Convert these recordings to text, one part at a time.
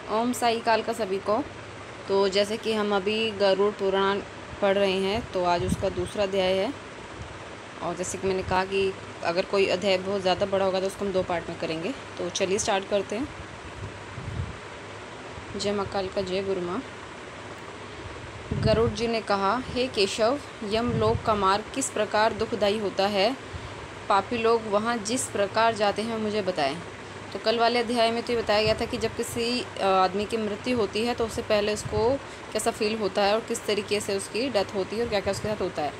ओम साई काल का सभी को। तो जैसे कि हम अभी गरुड़ पुराण पढ़ रहे हैं, तो आज उसका दूसरा अध्याय है। और जैसे कि मैंने कहा कि अगर कोई अध्याय बहुत ज़्यादा बड़ा होगा तो उसको हम 2 पार्ट में करेंगे। तो चलिए स्टार्ट करते हैं। जय माँ काल का जय गुरु माँ। गरुड़ जी ने कहा, हे केशव, यमलोक का मार्ग किस प्रकार दुखदायी होता है? पापी लोग वहाँ जिस प्रकार जाते हैं मुझे बताएं। तो कल वाले अध्याय में तो ये बताया गया था कि जब किसी आदमी की मृत्यु होती है तो उससे पहले उसको कैसा फील होता है और किस तरीके से उसकी डेथ होती है और क्या क्या उसके साथ होता है।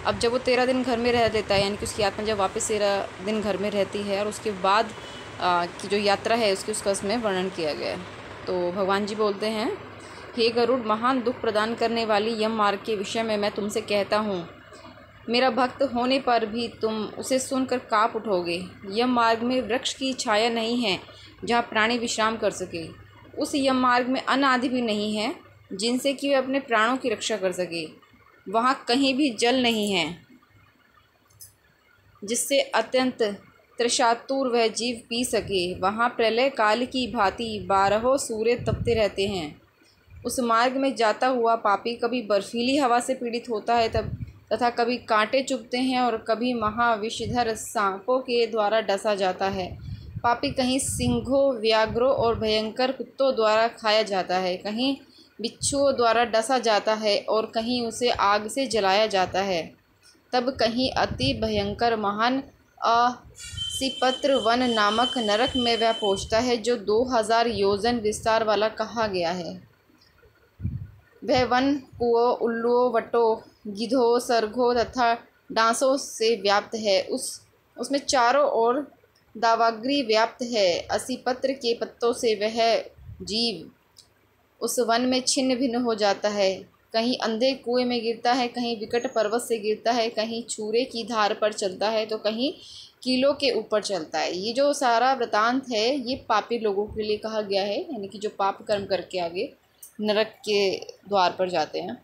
अब जब वो 13 दिन घर में रह लेता है, यानी कि उसकी आत्मा जब वापस 13 दिन घर में रहती है और उसके बाद की जो यात्रा है उसका उसमें वर्णन किया गया है। तो भगवान जी बोलते हैं, हे गरुड़, महान दुख प्रदान करने वाली यम मार्ग के विषय में मैं तुमसे कहता हूँ। मेरा भक्त होने पर भी तुम उसे सुनकर काँप उठोगे। यम मार्ग में वृक्ष की छाया नहीं है जहाँ प्राणी विश्राम कर सके। उस यम मार्ग में अन्न आदि भी नहीं है जिनसे कि वे अपने प्राणों की रक्षा कर सके। वहाँ कहीं भी जल नहीं है जिससे अत्यंत तृषातुर वह जीव पी सके। वहाँ प्रलय काल की भांति 12 सूर्य तपते रहते हैं। उस मार्ग में जाता हुआ पापी कभी बर्फीली हवा से पीड़ित होता है तथा कभी कांटे चुभते हैं और कभी महाविषधर सांपों के द्वारा डसा जाता है। पापी कहीं सिंहों, व्याघ्रों और भयंकर कुत्तों द्वारा खाया जाता है, कहीं बिच्छुओं द्वारा डसा जाता है और कहीं उसे आग से जलाया जाता है। तब कहीं अति भयंकर महान असिपत्र वन नामक नरक में वह पहुँचता है, जो 2000 योजन विस्तार वाला कहा गया है। वह वन कुओं, उल्लुओं, वटों, गिद्धों, सरघों तथा डांसों से व्याप्त है। उसमें चारों ओर दावाग्री व्याप्त है। असीपत्र के पत्तों से वह जीव उस वन में छिन्न भिन्न हो जाता है। कहीं अंधे कुएं में गिरता है, कहीं विकट पर्वत से गिरता है, कहीं छुरे की धार पर चलता है तो कहीं कीलों के ऊपर चलता है। ये जो सारा वृतांत है ये पापी लोगों के लिए कहा गया है, यानी कि जो पाप कर्म करके आगे नरक के द्वार पर जाते हैं।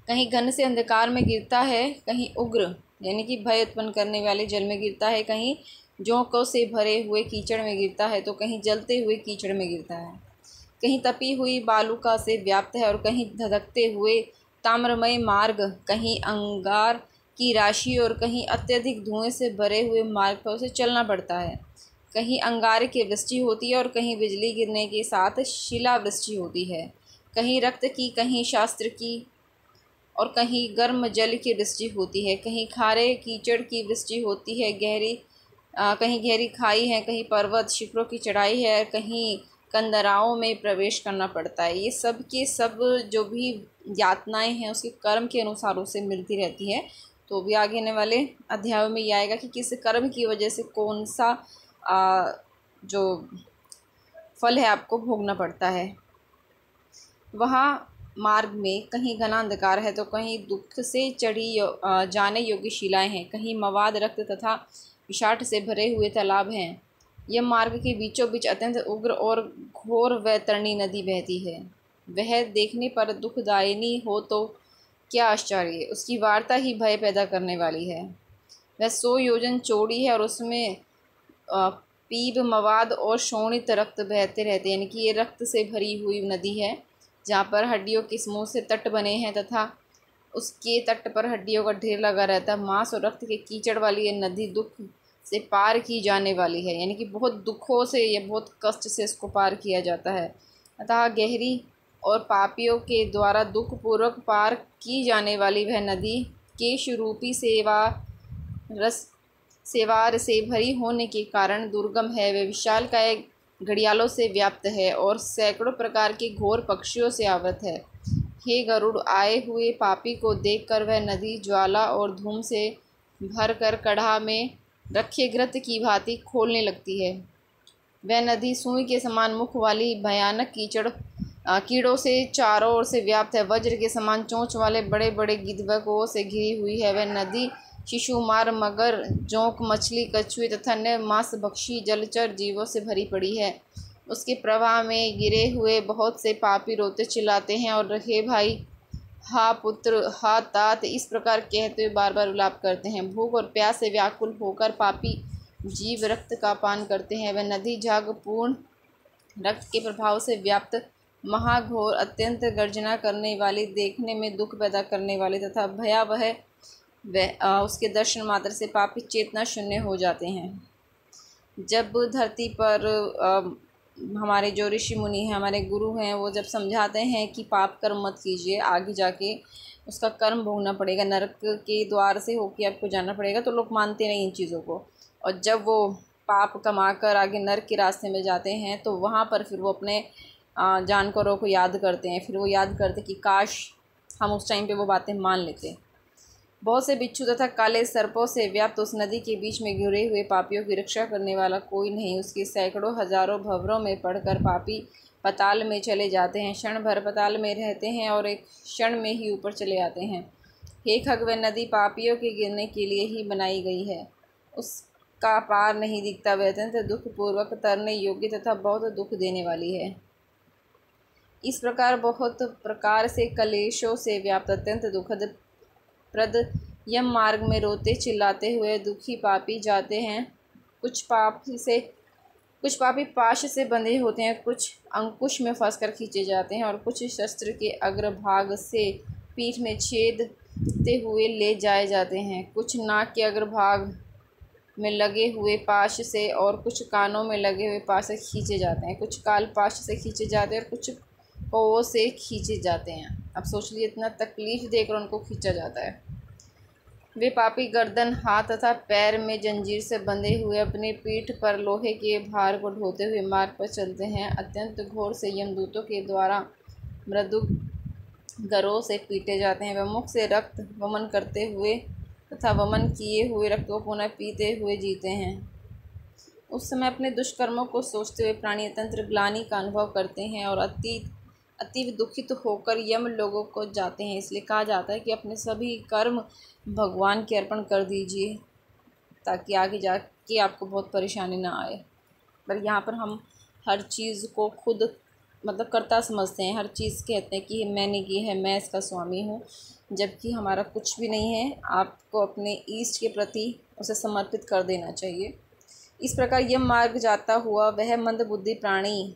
कहीं घन से अंधकार में गिरता है, कहीं उग्र यानी कि भय उत्पन्न करने वाले जल में गिरता है, कहीं जोंकों से भरे हुए कीचड़ में गिरता है तो कहीं जलते हुए कीचड़ में गिरता है। कहीं तपी हुई बालुका से व्याप्त है और कहीं धधकते हुए ताम्रमय मार्ग, कहीं अंगार की राशि और कहीं अत्यधिक धुएं से भरे हुए मार्ग पर उसे चलना पड़ता है। कहीं अंगारे की वृष्टि होती है और कहीं बिजली गिरने के साथ शिलावृष्टि होती है। कहीं रक्त की, कहीं शास्त्र की और कहीं गर्म जल की वृष्टि होती है। कहीं खारे कीचड़ की वृष्टि होती है, कहीं गहरी खाई है, कहीं पर्वत शिखरों की चढ़ाई है, कहीं कंदराओं में प्रवेश करना पड़ता है। ये सब के सब जो भी यातनाएं हैं उसके कर्म के अनुसार उसे मिलती रहती है। तो भी आगे आने वाले अध्यायों में ये आएगा कि किस कर्म की वजह से कौन सा जो फल है आपको भोगना पड़ता है। वहाँ मार्ग में कहीं घना अंधकार है तो कहीं दुख से चढ़ी जाने योग्य शिलाएं हैं, कहीं मवाद, रक्त तथा विषाट से भरे हुए तालाब हैं। यह मार्ग के बीचों बीच अत्यंत उग्र और घोर वैतरणी नदी बहती है। वह देखने पर दुखदायिनी हो तो क्या आश्चर्य, उसकी वार्ता ही भय पैदा करने वाली है। वह 100 योजन चौड़ी है और उसमें पीप, मवाद और शोणित रक्त बहते रहते हैं, यानी कि ये रक्त से भरी हुई नदी है जहाँ पर हड्डियों के समूह से तट बने हैं तथा उसके तट पर हड्डियों का ढेर लगा रहता है। मांस और रक्त के कीचड़ वाली ये नदी दुख से पार की जाने वाली है, यानी कि बहुत दुखों से या बहुत कष्ट से इसको पार किया जाता है। अतः गहरी और पापियों के द्वारा दुखपूर्वक पार की जाने वाली वह नदी केश रूपी सेवार से भरी होने के कारण दुर्गम है। वह विशालकाय घड़ियालों से व्याप्त है और सैकड़ों प्रकार के घोर पक्षियों से आवृत है। हे गरुड़, आए हुए पापी को देखकर वह नदी ज्वाला और धूम से भरकर कढ़ा में रखे घृत की भांति खोलने लगती है। वह नदी सुई के समान मुख वाली भयानक कीड़ों से चारों ओर से व्याप्त है। वज्र के समान चोंच वाले बड़े बड़े गिद्धवकों से घिरी हुई है। वह नदी शिशुमार, मगर, जोंक, मछली, कछुए तथा अन्य मांसभक्षी जलचर जीवों से भरी पड़ी है। उसके प्रवाह में गिरे हुए बहुत से पापी रोते चिल्लाते हैं और हे भाई, हा पुत्र, हा तात, इस प्रकार कहते हुए बार बार विलाप करते हैं। भूख और प्यास से व्याकुल होकर पापी जीव रक्त का पान करते हैं। वह नदी झाग पूर्ण रक्त के प्रभाव से व्याप्त महाघोर, अत्यंत गर्जना करने वाली, देखने में दुख पैदा करने वाली तथा भयावह उसके दर्शन मात्र से पापी चेतना शून्य हो जाते हैं। जब धरती पर हमारे जो ऋषि मुनि हैं, हमारे गुरु हैं, वो जब समझाते हैं कि पाप कर्म मत कीजिए, आगे जाके उसका कर्म भोगना पड़ेगा, नरक के द्वार से होके आपको जाना पड़ेगा, तो लोग मानते नहीं इन चीज़ों को। और जब वो पाप कमाकर आगे नरक के रास्ते में जाते हैं तो वहाँ पर फिर वो अपने जानकारों को याद करते हैं। फिर वो याद करते कि काश हम उस टाइम पे वो बातें मान लेते। बहुत से बिच्छू तथा काले सर्पों से व्याप्त उस नदी के बीच में घिरे हुए पापियों की रक्षा करने वाला कोई नहीं। उसके सैकड़ों हजारों भंवरों में पड़कर पापी पाताल में चले जाते हैं, क्षण भर पाताल में रहते हैं और एक क्षण में ही ऊपर चले आते हैं। हे खग, वह नदी पापियों के गिरने के लिए ही बनाई गई है। उसका पार नहीं दिखता। वह अत्यंत दुखपूर्वक तरने योग्य तथा बहुत दुख देने वाली है। इस प्रकार बहुत प्रकार से कलेशों से व्याप्त अत्यंत दुखद प्रद यम मार्ग में रोते चिल्लाते हुए दुखी पापी जाते हैं। कुछ पापी पाश से बंधे होते हैं, कुछ अंकुश में फंसकर खींचे जाते हैं और कुछ शस्त्र के अग्रभाग से पीठ में छेदते हुए ले जाए जाते हैं। कुछ नाक के अग्रभाग में लगे हुए पाश से और कुछ कानों में लगे हुए पाश से खींचे जाते हैं। कुछ काल पाश से खींचे जाते हैं और कुछ पौओं से खींचे जाते हैं। अब सोच लिए इतना तकलीफ देकर उनको खींचा जाता है। वे पापी गर्दन, हाथ तथा पैर में जंजीर से बंधे हुए अपनी पीठ पर लोहे के भार को ढोते हुए मार्ग पर चलते हैं। अत्यंत घोर से यमदूतों के द्वारा मृदु गरों से पीटे जाते हैं। वह मुख से रक्त वमन करते हुए तथा वमन किए हुए रक्त को पुनः पीते हुए जीते हैं। उस समय अपने दुष्कर्मों को सोचते हुए प्राणी अत्यंत ग्लानि का अनुभव करते हैं और अतीव दुखित होकर यम लोगों को जाते हैं। इसलिए कहा जाता है कि अपने सभी कर्म भगवान के अर्पण कर दीजिए ताकि आगे जाके आपको बहुत परेशानी ना आए। पर यहाँ पर हम हर चीज़ को खुद मतलब कर्ता समझते हैं, हर चीज़ कहते हैं कि मैंने की है, मैं इसका स्वामी हूँ, जबकि हमारा कुछ भी नहीं है। आपको अपने ईष्ट के प्रति उसे समर्पित कर देना चाहिए। इस प्रकार यम मार्ग जाता हुआ वह मंदबुद्धि प्राणी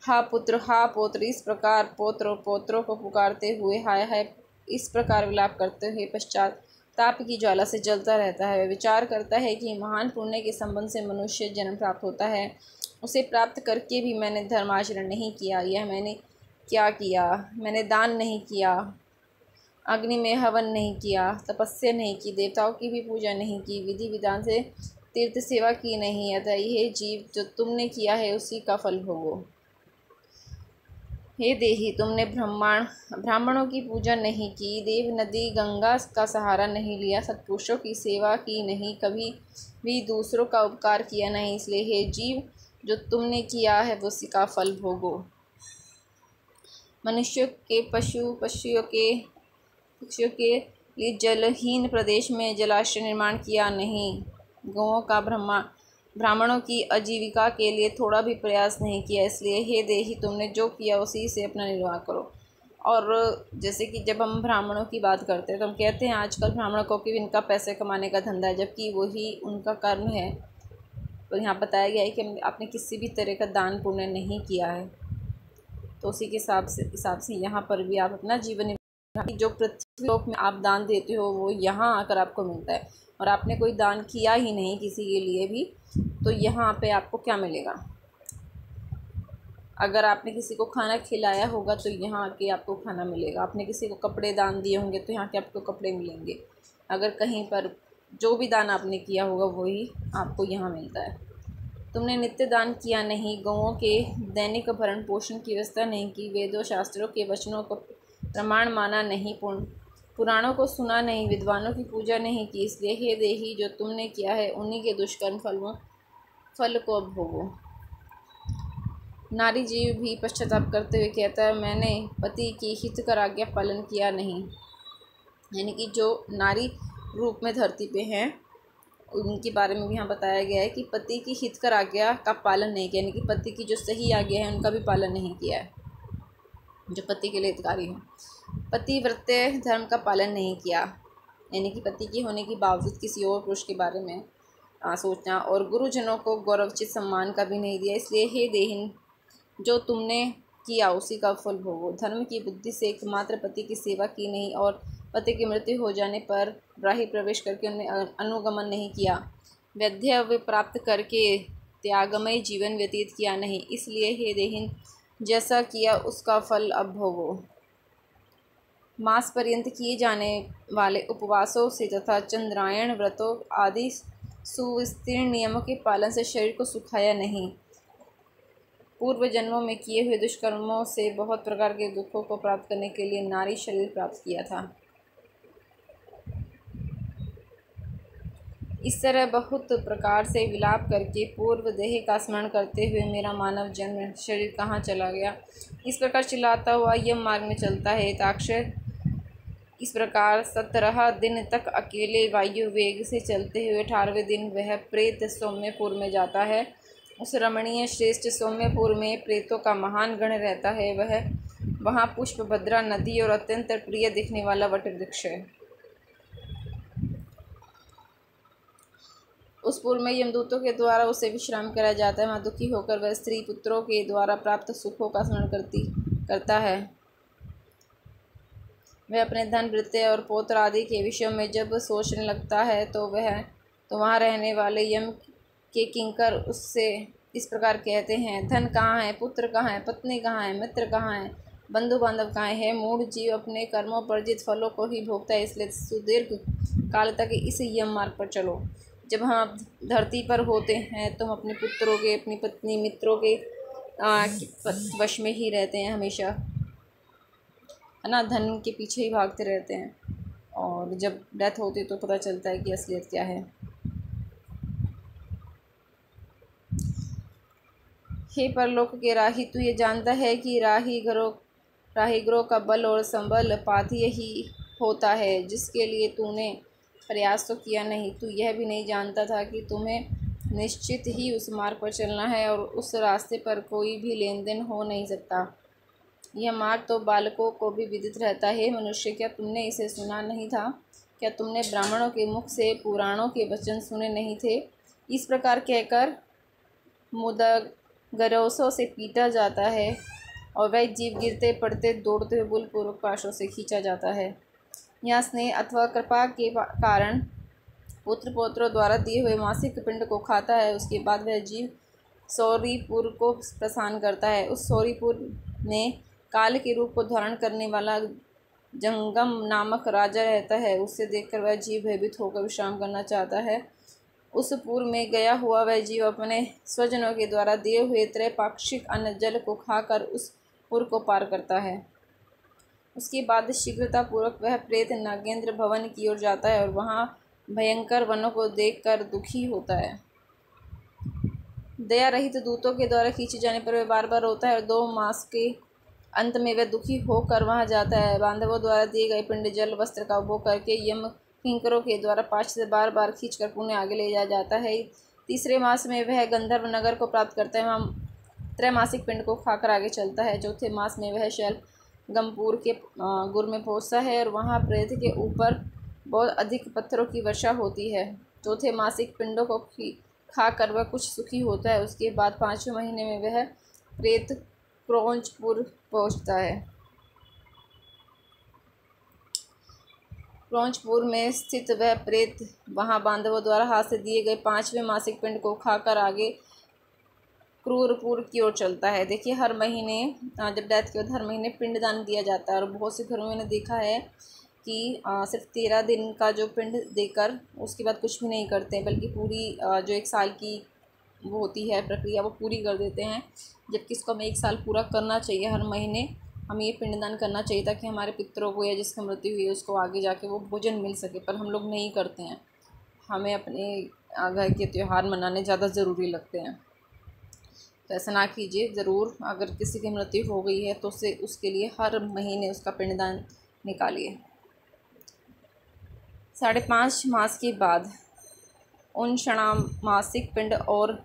हा पुत्र, हा पौत्र, इस प्रकार पौत्र और पौत्रों को पुकारते हुए हाय हाय इस प्रकार विलाप करते हुए पश्चात ताप की ज्वाला से जलता रहता है। वह विचार करता है कि महान पुण्य के संबंध से मनुष्य जन्म प्राप्त होता है। उसे प्राप्त करके भी मैंने धर्माचरण नहीं किया। यह मैंने क्या किया? मैंने दान नहीं किया, अग्नि में हवन नहीं किया, तपस्या नहीं की, देवताओं की भी पूजा नहीं की, विधि विधान से तीर्थ सेवा की नहीं। अतः यह जीव जो तुमने किया है उसी का फल भोगो। हे देही, तुमने ब्राह्मणों की पूजा नहीं की, देव नदी गंगा का सहारा नहीं लिया, सत्पुरुषों की सेवा की नहीं, कभी भी दूसरों का उपकार किया नहीं। इसलिए हे जीव, जो तुमने किया है उसी का फल भोगो। मनुष्यों के पक्षियों के लिए जलहीन प्रदेश में जलाशय निर्माण किया नहीं, गौओं का ब्राह्मणों की आजीविका के लिए थोड़ा भी प्रयास नहीं किया। इसलिए हे देही, तुमने जो किया उसी से अपना निर्वाह करो। और जैसे कि जब हम ब्राह्मणों की बात करते हैं तो हम कहते हैं आजकल ब्राह्मणों को कि इनका पैसे कमाने का धंधा है, जबकि वही उनका कर्म है। तो यहाँ बताया गया है कि आपने किसी भी तरह का दान पुण्य नहीं किया है, तो उसी के हिसाब से यहाँ पर भी आप अपना जीवन जो पृथ्वी लोक में आप दान देते हो वो यहाँ आकर आपको मिलता है। और आपने कोई दान किया ही नहीं किसी के लिए भी, तो यहाँ पे आपको क्या मिलेगा? अगर आपने किसी को खाना खिलाया होगा तो यहाँ आके आपको खाना मिलेगा। आपने किसी को कपड़े दान दिए होंगे तो यहाँ के आपको कपड़े मिलेंगे। अगर कहीं पर जो भी दान आपने किया होगा वही आपको यहाँ मिलता है। तुमने नित्य दान किया नहीं, गौओं के दैनिक भरण पोषण की व्यवस्था नहीं की, वेदों शास्त्रों के वचनों को प्रमाण माना नहीं, पुराणों को सुना नहीं, विद्वानों की पूजा नहीं की। इसलिए हे देही, जो तुमने किया है उन्हीं के दुष्कर्म फल को अब भोगो। नारी जीव भी पश्चाताप करते हुए कहता है, मैंने पति की हितकर आज्ञा पालन किया नहीं। यानी कि जो नारी रूप में धरती पे हैं उनके बारे में भी यहाँ बताया गया है कि पति की हितकर आज्ञा का पालन नहीं किया, यानी कि पति की जो सही आज्ञा है उनका भी पालन नहीं किया है, जो पति के लिए हितकारी हो। पतिव्रत्य धर्म का पालन नहीं किया, यानी कि पति की होने के बावजूद किसी और पुरुष के बारे में सोचना, और गुरुजनों को गौरवचित सम्मान का भी नहीं दिया। इसलिए हे देहिन, जो तुमने किया उसी का फल भोगो। धर्म की बुद्धि से एकमात्र पति की सेवा की नहीं और पति की मृत्यु हो जाने पर ब्राही प्रवेश करके उन्हें अनुगमन नहीं किया। वैधव्य प्राप्त करके त्यागमय जीवन व्यतीत किया नहीं। इसलिए हे देहिन, जैसा किया उसका फल अब भोगो। मास पर्यंत किए जाने वाले उपवासों से तथा चंद्रायण व्रतों आदि सुविस्तीर्ण नियमों के पालन से शरीर को सुखाया नहीं। पूर्व जन्मों में किए हुए दुष्कर्मों से बहुत प्रकार के दुखों को प्राप्त करने के लिए नारी शरीर प्राप्त किया था। इस तरह बहुत प्रकार से विलाप करके पूर्व देह का स्मरण करते हुए मेरा मानव जन्म शरीर कहाँ चला गया, इस प्रकार चिल्लाता हुआ यम मार्ग में चलता है। ताक्षर इस प्रकार 17 दिन तक अकेले वायु वेग से चलते हुए 18वें दिन वह प्रेत सौम्यपुर में जाता है। उस रमणीय श्रेष्ठ सौम्यपुर में प्रेतों का महान गण रहता है। वहाँ पुष्पभद्रा नदी और अत्यंत प्रिय दिखने वाला वट वृक्ष है। उस पुर में यमदूतों के द्वारा उसे विश्राम कराया जाता है। वहाँ दुखी होकर वह स्त्री पुत्रों के द्वारा प्राप्त सुखों का स्मरण करता है। वह अपने धन वृत्ति और पौत्र आदि के विषयों में जब सोचने लगता है तो वहाँ रहने वाले यम के किंकर उससे इस प्रकार कहते हैं, धन कहाँ है, पुत्र कहाँ है, पत्नी कहाँ है, मित्र कहाँ है, बंधु बांधव कहाँ है। मूढ़ जीव अपने कर्मों पर जित फलों को ही भोगता है, इसलिए सुदीर्घ काल तक इस यम मार्ग पर चलो। जब हम धरती पर होते हैं तो हम अपने पुत्रों के, अपनी पत्नी, मित्रों के वश में ही रहते हैं हमेशा, है ना। धन के पीछे ही भागते रहते हैं और जब डेथ होती है तो पता चलता है कि असलियत क्या है। हे परलोक के राही, तू ये जानता है कि राहीगरों का बल और संबल पाथेय ही होता है, जिसके लिए तूने प्रयास तो किया नहीं। तू यह भी नहीं जानता था कि तुम्हें निश्चित ही उस मार्ग पर चलना है और उस रास्ते पर कोई भी लेन देन हो नहीं सकता। यह मार्ग तो बालकों को भी विदित रहता है। मनुष्य, क्या तुमने इसे सुना नहीं था? क्या तुमने ब्राह्मणों के मुख से पुराणों के वचन सुने नहीं थे? इस प्रकार कहकर मुदगरों से पीटा जाता है और वह जीव गिरते पड़ते दौड़ते हुए बलपूर्वक पाशों से खींचा जाता है। यहाँ स्नेह अथवा कृपा के कारण पुत्र पौत्रों द्वारा दिए हुए मासिक पिंड को खाता है। उसके बाद वह जीव सौरीपुर को प्रस्थान करता है। उस सौरीपुर में काल के रूप को धारण करने वाला जंगम नामक राजा रहता है। उसे देखकर वह जीव भयभीत होकर विश्राम करना चाहता है। उस पुर में गया हुआ वह जीव अपने स्वजनों के द्वारा दिए हुए त्रैपाक्षिक अन्न जल को खाकर उस पुर को पार करता है। उसके बाद शीघ्रतापूर्वक वह प्रेत नागेंद्र भवन की ओर जाता है और वहाँ भयंकर वनों को देखकर दुखी होता है। दया रहित दूतों के द्वारा खींचे जाने पर वह बार बार रोता है और 2 मास के अंत में वह दुखी होकर वहाँ जाता है। बांधवों द्वारा दिए गए पिंड जल वस्त्र का उपभोग करके यम किंकरों के द्वारा पाश से बार बार खींचकर पुण्य आगे ले जाया जाता है। 3रे मास में वह गंधर्व नगर को प्राप्त करता है। वहाँ त्रैमासिक पिंड को खाकर आगे चलता है। 4थे मास में वह शैल गमपुर के गुर में पहुँचता है और वहाँ प्रेत के ऊपर बहुत अधिक पत्थरों की वर्षा होती है। 4थे मासिक पिंडों को खाकर वह कुछ सुखी होता है। उसके बाद 5वें महीने में वह प्रेत क्रौंचपुर पहुँचता है। क्रौंचपुर में स्थित वह प्रेत वहाँ बांधवों द्वारा हाथ से दिए गए 5वें मासिक पिंड को खाकर आगे क्रूरपुर की ओर चलता है। देखिए, हर महीने जब डेथ के बाद हर महीने पिंडदान दिया जाता है और बहुत से घरों में मैंने देखा है कि सिर्फ 13 दिन का जो पिंड देकर उसके बाद कुछ भी नहीं करते, बल्कि पूरी जो 1 साल की वो होती है प्रक्रिया वो पूरी कर देते हैं। जबकि इसको हमें 1 साल पूरा करना चाहिए। हर महीने हमें ये पिंडदान करना चाहिए ताकि हमारे पितरों को या जिसकी मृत्यु हुई है उसको आगे जाके वो भोजन मिल सके, पर हम लोग नहीं करते हैं। हमें अपने घर के त्यौहार मनाने ज़्यादा ज़रूरी लगते हैं, तो ऐसा ना कीजिए। ज़रूर अगर किसी की मृत्यु हो गई है तो उसके लिए हर महीने उसका पिंडदान निकालिए। 5.5 मास के बाद उन षणामासिक पिंड और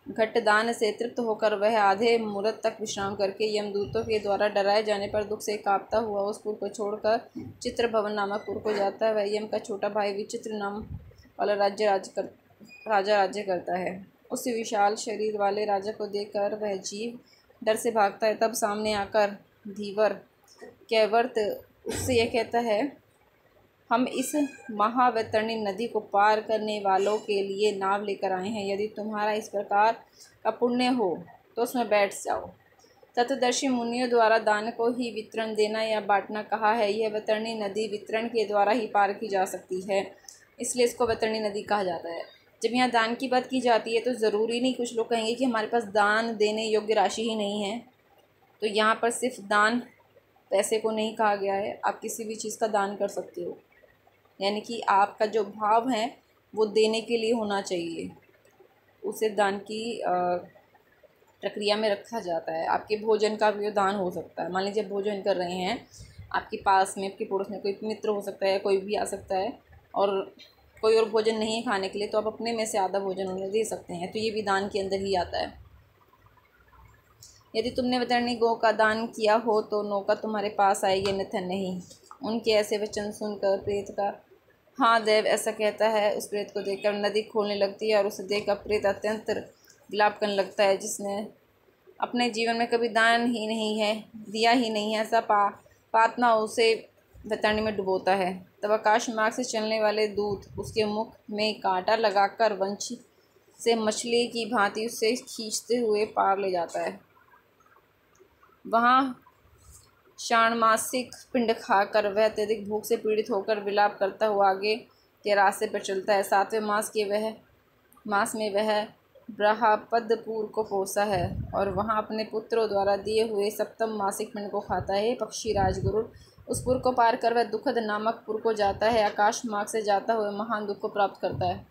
घटदान से तृप्त होकर वह आधे मुहूर्त तक विश्राम करके यमदूतों के द्वारा डराए जाने पर दुख से कांपता हुआ उस पुर को छोड़कर चित्रभवन नामक पुर को जाता है। वह यम का छोटा भाई विचित्र नाम वाला राजा राज्य करता है। उस विशाल शरीर वाले राजा को देखकर वह जीव डर से भागता है। तब सामने आकर धीवर कैवर्त उससे यह कहता है, हम इस महावैतरणी नदी को पार करने वालों के लिए नाव लेकर आए हैं। यदि तुम्हारा इस प्रकार का पुण्य हो तो उसमें बैठ जाओ। तत्वदर्शी मुनियों द्वारा दान को ही वितरण देना या बांटना कहा है। यह वैतरणी नदी वितरण के द्वारा ही पार की जा सकती है, इसलिए इसको वैतरणी नदी कहा जाता है। जब यहाँ दान की बात की जाती है तो ज़रूरी नहीं, कुछ लोग कहेंगे कि हमारे पास दान देने योग्य राशि ही नहीं है, तो यहाँ पर सिर्फ दान पैसे को नहीं कहा गया है, आप किसी भी चीज़ का दान कर सकते हो। यानी कि आपका जो भाव है वो देने के लिए होना चाहिए, उसे दान की प्रक्रिया में रखा जाता है। आपके भोजन का भी दान हो सकता है। मान लीजिए भोजन कर रहे हैं, आपके पास में, आपके पड़ोस में कोई मित्र हो सकता है, कोई भी आ सकता है और कोई और भोजन नहीं है खाने के लिए, तो आप अपने में से आधा भोजन उन्हें दे सकते हैं, तो ये भी दान के अंदर ही आता है। यदि तुमने वैतरणी गौ का दान किया हो तो नौका तुम्हारे पास आएगी, अन्यथा नहीं। उनके ऐसे वचन सुनकर प्रेत का हाँ देव ऐसा कहता है। उस प्रेत को देखकर नदी खोलने लगती है और उसे देखकर प्रेत अत्यंत विलाप करने लगता है, जिसने अपने जीवन में कभी दान ही नहीं है दिया ही नहीं है, ऐसा पातना उसे वैतरणी में डुबोता है। तब आकाश मार्ग से चलने वाले दूत उसके मुख में कांटा लगाकर वंशी से मछली की भांति उसे खींचते हुए पार ले जाता है। वहाँ षाण्मासिक पिंड खाकर वह अत्यधिक भूख से पीड़ित होकर विलाप करता हुआ आगे के रास्ते पर चलता है। 7वें मास में वह ब्रहापदपुर को पहुँचा है और वहाँ अपने पुत्रों द्वारा दिए हुए 7वें मासिक पिंड को खाता है। पक्षी राजगुरु उस पुर को पार कर वह दुखद नामक पुर को जाता है। आकाश मार्ग से जाता हुआ महान दुख को प्राप्त करता है।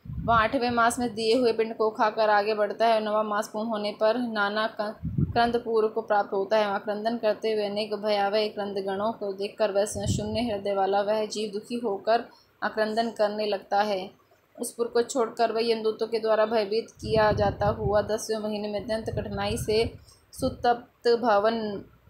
वहाँ 8वें मास में दिए हुए पिंड को खाकर आगे बढ़ता है और 9वां मास पूर्ण होने पर नाना क्रंदपुर को प्राप्त होता है। वहाँ क्रंदन करते हुए अनेक भयावह क्रंदगणों को देखकर वह शून्य हृदय वाला वह जीव दुखी होकर आक्रंदन करने लगता है। उस पुर को छोड़कर वह यमदूतों के द्वारा भयभीत किया जाता हुआ 10वें महीने में अत्यंत कठिनाई से सुतप्त भवन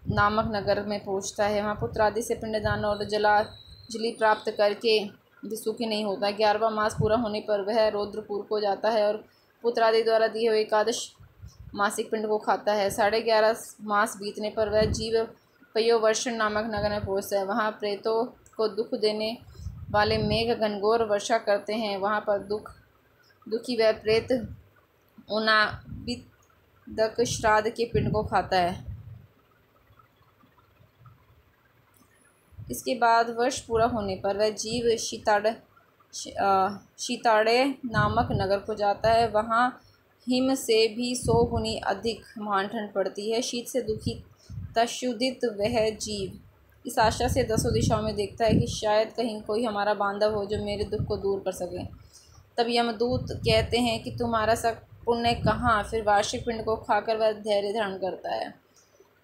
नामक नगर में पहुँचता है। वहाँ पुत्र आदि से पिंडदान और जलांजलि प्राप्त करके भी सुखी नहीं होता। 11वां मास पूरा होने पर वह रौद्रपुर को जाता है और पुत्र आदि द्वारा दिए हुए 11 मासिक पिंड को खाता है। 11.5 मास बीतने पर वह जीव पयोवर्षण नामक नगर में पहुँचता है। वहाँ प्रेतों को दुख देने वाले मेघ घनघोर वर्षा करते हैं। वहाँ पर दुखी वह प्रेत उनाबिदक श्राद्ध के पिंड को खाता है। इसके बाद वर्ष पूरा होने पर वह जीव शीताड़े नामक नगर को जाता है। वहाँ हिम से भी 100 गुनी अधिक महान ठंड पड़ती है। शीत से दुखी तशुदित वह जीव इस आशा से 10 दिशाओं में देखता है कि शायद कहीं कोई हमारा बांधव हो जो मेरे दुख को दूर कर सके। तब यमदूत कहते हैं कि तुम्हारा सब पुण्य कहाँ। फिर वार्षिक पिंड को खाकर वह धैर्य धारण करता है।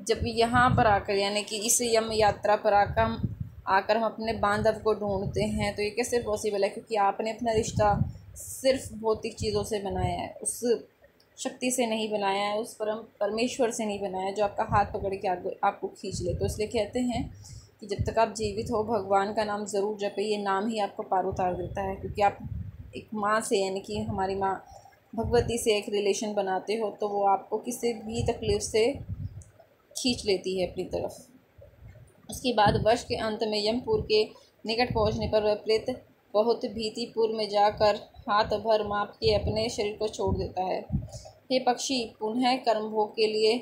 जब यहाँ पर आकर यानी कि इस यम यात्रा पर आकर हम अपने बांधव को ढूंढते हैं, तो ये कैसे पॉसिबल है? क्योंकि आपने अपना रिश्ता सिर्फ भौतिक चीज़ों से बनाया है, उस शक्ति से नहीं बनाया है, उस परमेश्वर से नहीं बनाया है जो आपका हाथ पकड़ के आपको खींच ले। तो इसलिए कहते हैं कि जब तक आप जीवित हो भगवान का नाम ज़रूर जपे। ये नाम ही आपको पार उतार देता है। क्योंकि आप एक माँ से यानी कि हमारी माँ भगवती से एक रिलेशन बनाते हो, तो वो आपको किसी भी तकलीफ़ से खींच लेती है अपनी तरफ। उसके बाद वर्ष के अंत में यमपुर के निकट पहुंचने पर वह प्रेत बहुत भीतिपुर में जाकर हाथ भर माप के अपने शरीर को छोड़ देता है। हे पक्षी, पुनः कर्मभोग के लिए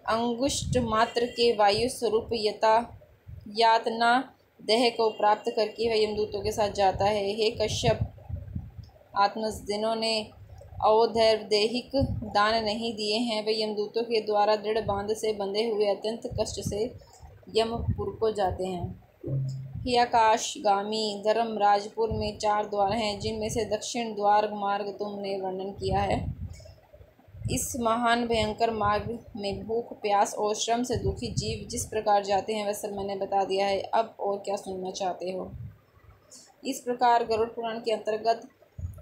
अंगुष्ठ मात्र के वायु स्वरूप यातना देह को प्राप्त करके वह यमदूतों के साथ जाता है। हे कश्यप, आत्मजनों ने अवधैर्यदेहिक दान नहीं दिए हैं, वे यमदूतों के द्वारा दृढ़ बांध से बंधे हुए अत्यंत कष्ट से यमपुर को जाते हैं। हे आकाशगामी धर्मराजपुर में 4 द्वार हैं, जिनमें से दक्षिण द्वार मार्ग तुमने वर्णन किया है। इस महान भयंकर मार्ग में भूख प्यास और श्रम से दुखी जीव जिस प्रकार जाते हैं वह सब मैंने बता दिया है। अब और क्या सुनना चाहते हो? इस प्रकार गरुड़ पुराण के अंतर्गत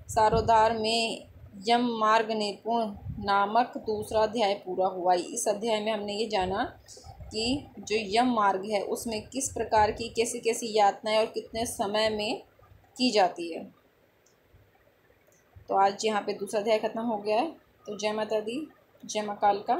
सारोद्धार में यम मार्ग निपुण नामक दूसरा अध्याय पूरा हुआ। इस अध्याय में हमने ये जाना कि जो यम मार्ग है उसमें किस प्रकार की कैसी कैसी यातनाएं और कितने समय में की जाती है। तो आज यहाँ पे दूसरा अध्याय खत्म हो गया है। तो जय माता दी, जय माँ कालिका।